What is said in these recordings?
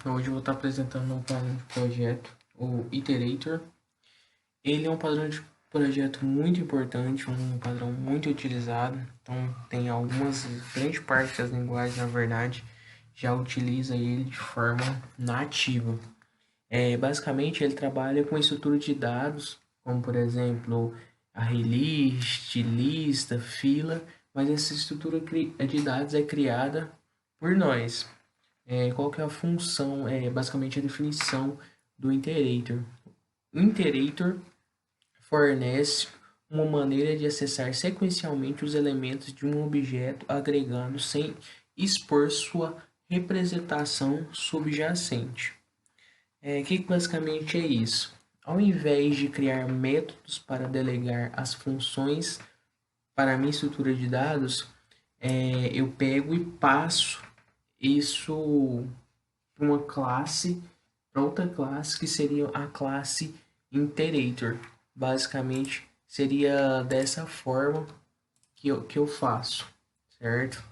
Hoje eu vou estar apresentando um padrão de projeto, o Iterator. Ele é um padrão de projeto muito importante, um padrão muito utilizado. Então, tem grande parte das linguagens, na verdade, já utiliza ele de forma nativa. Basicamente, ele trabalha com estrutura de dados, como por exemplo, array list, lista, fila, mas essa estrutura de dados é criada por nós. Qual que é a função? Basicamente a definição do iterator. O iterator fornece uma maneira de acessar sequencialmente os elementos de um objeto agregando sem expor sua representação subjacente. Que basicamente é isso? Ao invés de criar métodos para delegar as funções para a minha estrutura de dados, eu pego e passo isso para uma classe, para outra classe que seria a classe Iterator. Basicamente, seria dessa forma que eu faço, certo?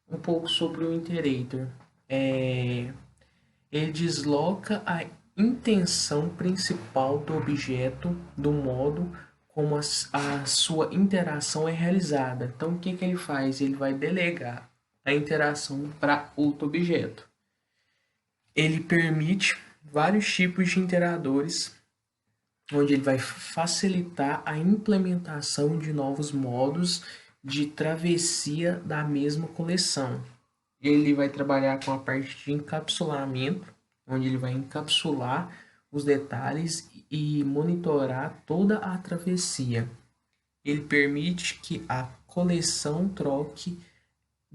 Um pouco sobre o Iterator. Ele desloca a intenção principal do objeto do modo como a sua interação é realizada. Então, o que ele faz? Ele vai delegar a interação para outro objeto. Ele permite vários tipos de interadores, onde ele vai facilitar a implementação de novos modos de travessia da mesma coleção. Ele vai trabalhar com a parte de encapsulamento, onde ele vai encapsular os detalhes e monitorar toda a travessia. Ele permite que a coleção troque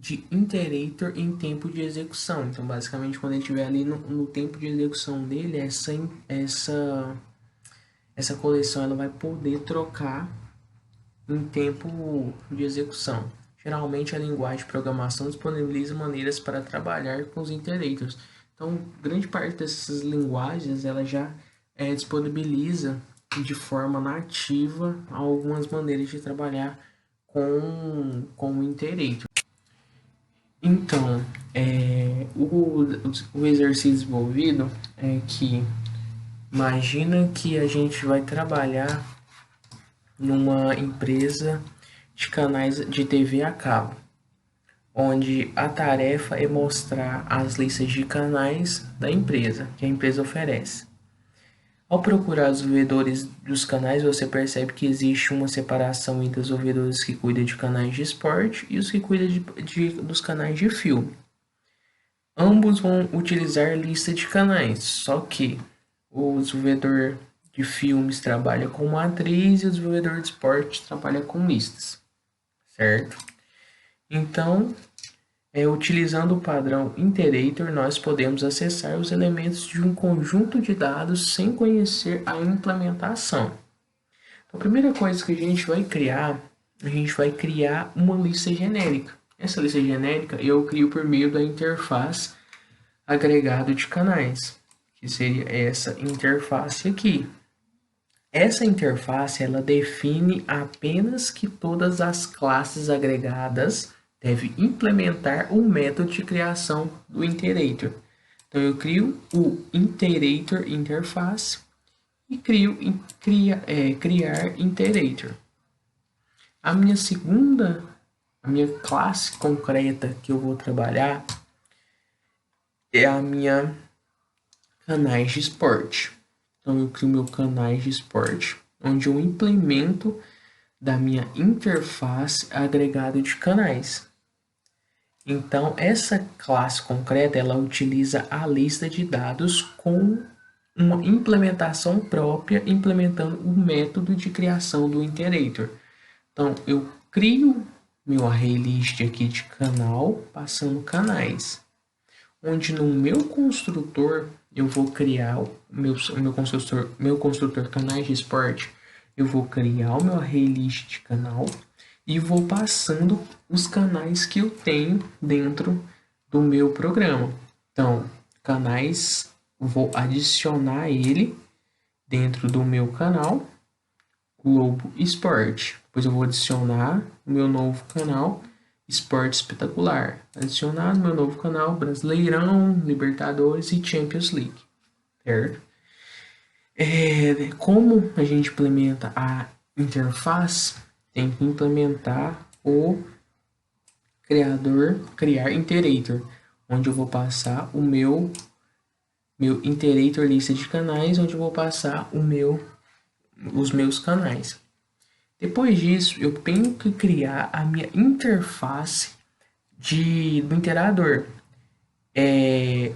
de iterator em tempo de execução. Então, basicamente, quando ele estiver ali no tempo de execução dele, essa coleção ela vai poder trocar em tempo de execução. Geralmente, a linguagem de programação disponibiliza maneiras para trabalhar com os iterators. Então, grande parte dessas linguagens ela já disponibiliza de forma nativa algumas maneiras de trabalhar com o iterator. Então, o exercício desenvolvido é que imagina que a gente vai trabalhar numa empresa de canais de TV a cabo, onde a tarefa é mostrar as listas de canais da empresa, que a empresa oferece. Ao procurar os desenvolvedores dos canais, você percebe que existe uma separação entre os desenvolvedores que cuidam de canais de esporte e os que cuidam dos canais de filme. Ambos vão utilizar lista de canais, só que o desenvolvedor de filmes trabalha com matriz e o desenvolvedor de esporte trabalha com listas, certo? Então, utilizando o padrão Iterator, nós podemos acessar os elementos de um conjunto de dados sem conhecer a implementação. Então, a primeira coisa que a gente vai criar uma lista genérica. Essa lista genérica eu crio por meio da interface agregado de canais, que seria essa interface aqui. Essa interface ela define apenas que todas as classes agregadas devem implementar o método de criação do iterator. Então eu crio o iterator interface e criar iterator. A minha classe concreta que eu vou trabalhar é a minha canais de esporte. Então eu crio meu canais de esporte, onde eu implemento da minha interface agregado de canais. Então essa classe concreta ela utiliza a lista de dados com uma implementação própria, implementando o método de criação do iterator. Então eu crio meu array list aqui de canal, passando canais, onde no meu construtor eu vou criar meu construtor canais de esporte, eu vou criar o meu array list de canal e vou passando os canais que eu tenho dentro do meu programa. Então, canais, vou adicionar ele dentro do meu canal Globo Esporte. Depois eu vou adicionar o meu novo canal Esporte Espetacular. Adicionado meu novo canal Brasileirão, Libertadores e Champions League. Certo? Como a gente implementa a interface, tem que implementar o criar iterator, onde eu vou passar o meu iterator lista de canais, onde eu vou passar os meus canais. Depois disso, eu tenho que criar a minha interface do interador.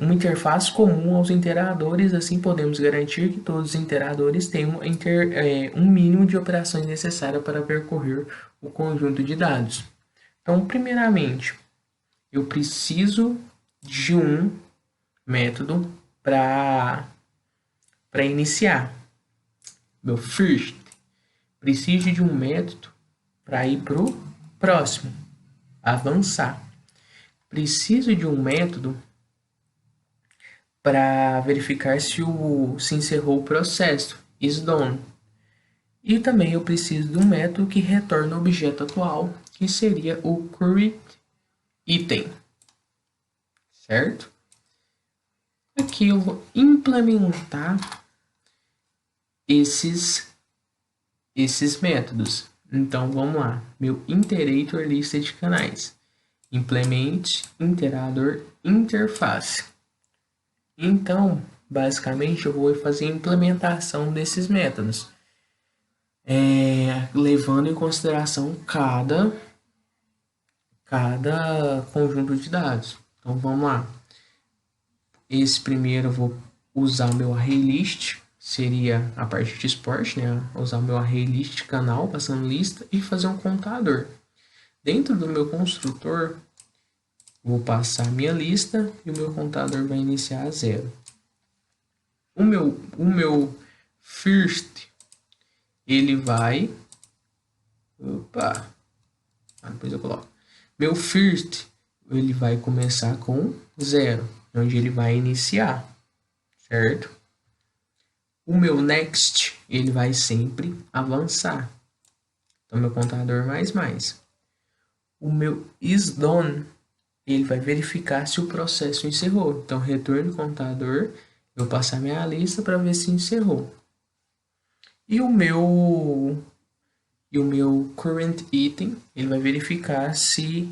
Uma interface comum aos interadores, assim podemos garantir que todos os interadores tenham um mínimo de operações necessárias para percorrer o conjunto de dados. Então, primeiramente, eu preciso de um método para iniciar. Meu first. Preciso de um método para ir para o próximo, avançar. Preciso de um método para verificar se encerrou o processo, is done. E também eu preciso de um método que retorna o objeto atual, que seria o current item, certo? Aqui eu vou implementar esses métodos. Então vamos lá, meu iterator lista de canais, implemente interador interface. Então, basicamente, eu vou fazer a implementação desses métodos, levando em consideração cada conjunto de dados. Então, vamos lá. Esse primeiro eu vou usar o meu ArrayList, seria a parte de esporte, né? Usar o meu ArrayList canal, passando lista e fazer um contador. Dentro do meu construtor, vou passar a minha lista e o meu contador vai iniciar a 0. O meu first, ele vai... depois eu coloco. Meu first, ele vai começar com 0, onde ele vai iniciar, certo? O meu next, ele vai sempre avançar. Então, meu contador mais. O meu is done, ele vai verificar se o processo encerrou. Então, retorno contador, eu vou passar minha lista para ver se encerrou. E o meu current item, ele vai verificar se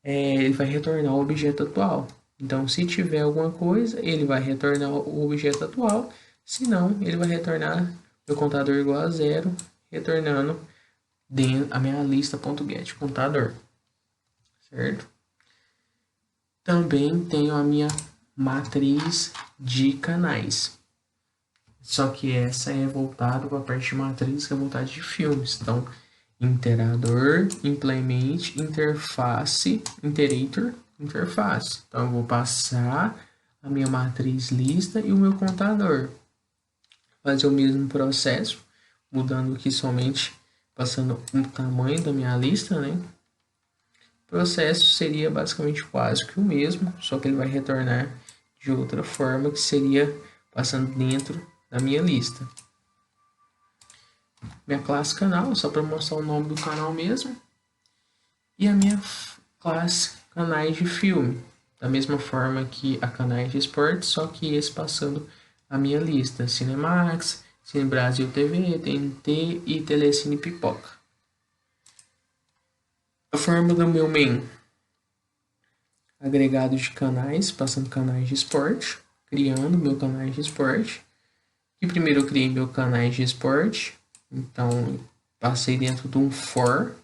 ele vai retornar o objeto atual. Então, se tiver alguma coisa, ele vai retornar o objeto atual. Se não, ele vai retornar meu contador igual a 0, retornando a minha lista.get contador. Certo? Também tenho a minha matriz de canais. Só que essa é voltada para a parte de matriz, que é voltada de filmes. Então, interador, implement, interface, iterator, interface. Então, eu vou passar a minha matriz lista e o meu contador. Fazer o mesmo processo, mudando aqui somente, passando o tamanho da minha lista, né? O processo seria basicamente quase que o mesmo, só que ele vai retornar de outra forma, que seria passando dentro da minha lista. Minha classe canal, só para mostrar o nome do canal mesmo. E a minha classe canais de filme, da mesma forma que a canais de esporte, só que esse passando a minha lista: Cinemax, Cine Brasil TV, TNT e Telecine Pipoca. A forma do meu main: agregado de canais, passando canais de esporte, criando meu canais de esporte. E primeiro eu criei meu canais de esporte, então passei dentro de um for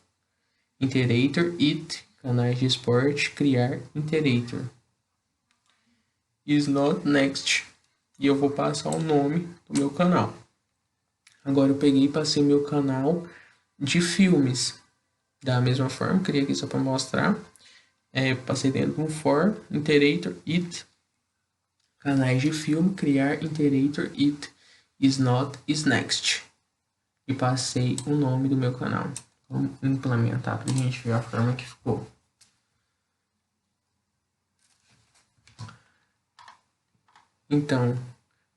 iterator it canais de esporte, criar iterator is not next, e eu vou passar o nome do meu canal. Agora eu peguei e passei meu canal de filmes da mesma forma, criei aqui só para mostrar. Passei dentro de um for iterator it canais de filme, criar iterator it is not is next, e passei o nome do meu canal. Vamos implementar para a gente ver a forma que ficou. Então,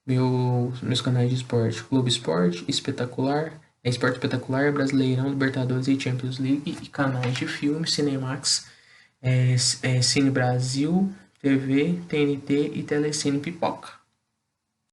meus canais de esporte: Clube Esporte, Espetacular, Esporte Espetacular, Brasileirão, Libertadores e Champions League. E canais de filme: Cinemax, Cine Brasil, TV, TNT e Telecine Pipoca.